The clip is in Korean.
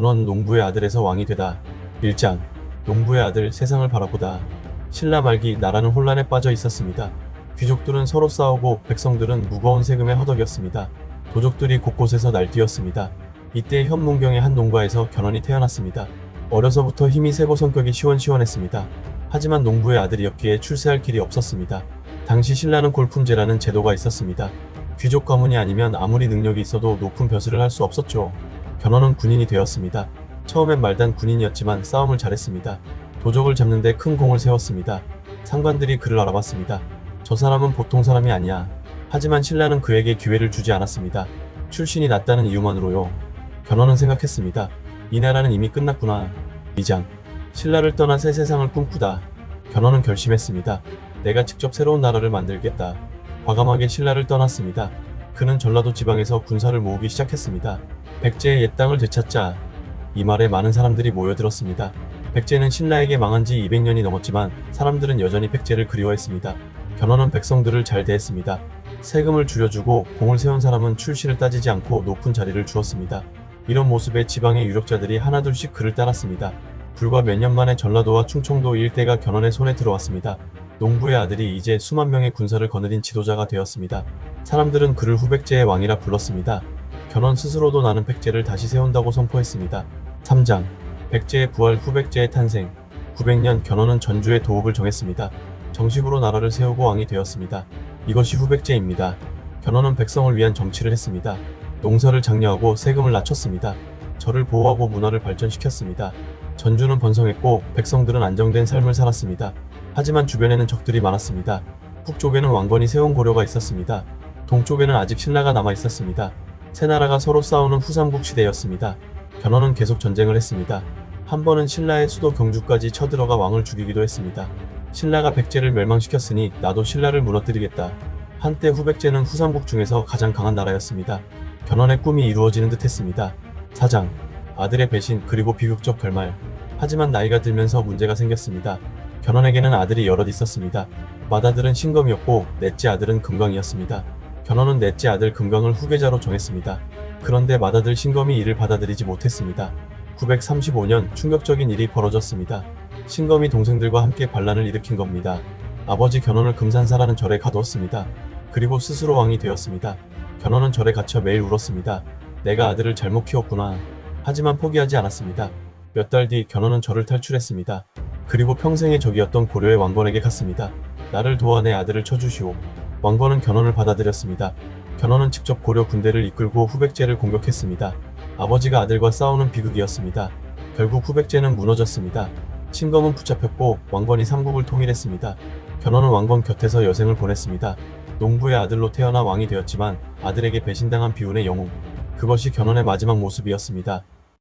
견훤 농부의 아들에서 왕이 되다. 1장 농부의 아들 세상을 바라보다. 신라 말기 나라는 혼란에 빠져 있었습니다. 귀족들은 서로 싸우고 백성들은 무거운 세금에 허덕였습니다. 도적들이 곳곳에서 날뛰었습니다. 이때 현문경의 한 농가에서 견훤이 태어났습니다. 어려서부터 힘이 세고 성격이 시원시원했습니다. 하지만 농부의 아들이었기에 출세할 길이 없었습니다. 당시 신라는 골품제라는 제도가 있었습니다. 귀족 가문이 아니면 아무리 능력이 있어도 높은 벼슬을 할 수 없었죠. 견훤은 군인이 되었습니다. 처음엔 말단 군인이었지만 싸움을 잘했습니다. 도적을 잡는데 큰 공을 세웠습니다. 상관들이 그를 알아봤습니다. 저 사람은 보통 사람이 아니야. 하지만 신라는 그에게 기회를 주지 않았습니다. 출신이 낮다는 이유만으로요. 견훤은 생각했습니다. 이 나라는 이미 끝났구나. 2장 신라를 떠나 새 세상을 꿈꾸다. 견훤은 결심했습니다. 내가 직접 새로운 나라를 만들겠다. 과감하게 신라를 떠났습니다. 그는 전라도 지방에서 군사를 모으기 시작했습니다. 백제의 옛 땅을 되찾자. 이 말에 많은 사람들이 모여들었습니다. 백제는 신라에게 망한 지 200년이 넘었지만 사람들은 여전히 백제를 그리워했습니다. 견훤은 백성들을 잘 대했습니다. 세금을 줄여주고 공을 세운 사람은 출신을 따지지 않고 높은 자리를 주었습니다. 이런 모습에 지방의 유력자들이 하나둘씩 그를 따랐습니다. 불과 몇 년 만에 전라도와 충청도 일대가 견훤의 손에 들어왔습니다. 농부의 아들이 이제 수만 명의 군사를 거느린 지도자가 되었습니다. 사람들은 그를 후백제의 왕이라 불렀습니다. 견훤 스스로도 나는 백제를 다시 세운다고 선포했습니다. 3장 백제의 부활 후백제의 탄생. 900년 견훤은 전주의 도읍을 정했습니다. 정식으로 나라를 세우고 왕이 되었습니다. 이것이 후백제입니다. 견훤은 백성을 위한 정치를 했습니다. 농사를 장려하고 세금을 낮췄습니다. 절을 보호하고 문화를 발전시켰습니다. 전주는 번성했고 백성들은 안정된 삶을 살았습니다. 하지만 주변에는 적들이 많았습니다. 북쪽에는 왕건이 세운 고려가 있었습니다. 동쪽에는 아직 신라가 남아 있었습니다. 세 나라가 서로 싸우는 후삼국 시대였습니다. 견훤은 계속 전쟁을 했습니다. 한 번은 신라의 수도 경주까지 쳐들어가 왕을 죽이기도 했습니다. 신라가 백제를 멸망시켰으니 나도 신라를 무너뜨리겠다. 한때 후백제는 후삼국 중에서 가장 강한 나라였습니다. 견훤의 꿈이 이루어지는 듯 했습니다. 4장 아들의 배신 그리고 비극적 결말. 하지만 나이가 들면서 문제가 생겼습니다. 견훤에게는 아들이 여럿 있었습니다. 맏아들은 신검이었고 넷째 아들은 금광이었습니다. 견훤은 넷째 아들 금광을 후계자로 정했습니다. 그런데 맏아들 신검이 이를 받아들이지 못했습니다. 935년 충격적인 일이 벌어졌습니다. 신검이 동생들과 함께 반란을 일으킨 겁니다. 아버지 견훤을 금산사라는 절에 가두었습니다. 그리고 스스로 왕이 되었습니다. 견훤은 절에 갇혀 매일 울었습니다. 내가 아들을 잘못 키웠구나. 하지만 포기하지 않았습니다. 몇 달 뒤 견훤은 절을 탈출했습니다. 그리고 평생의 적이었던 고려의 왕건에게 갔습니다. 나를 도와 내 아들을 쳐주시오. 왕건은 견훤을 받아들였습니다. 견훤은 직접 고려 군대를 이끌고 후백제를 공격했습니다. 아버지가 아들과 싸우는 비극이었습니다. 결국 후백제는 무너졌습니다. 신검은 붙잡혔고 왕건이 삼국을 통일했습니다. 견훤은 왕건 곁에서 여생을 보냈습니다. 농부의 아들로 태어나 왕이 되었지만 아들에게 배신당한 비운의 영웅. 그것이 견훤의 마지막 모습이었습니다.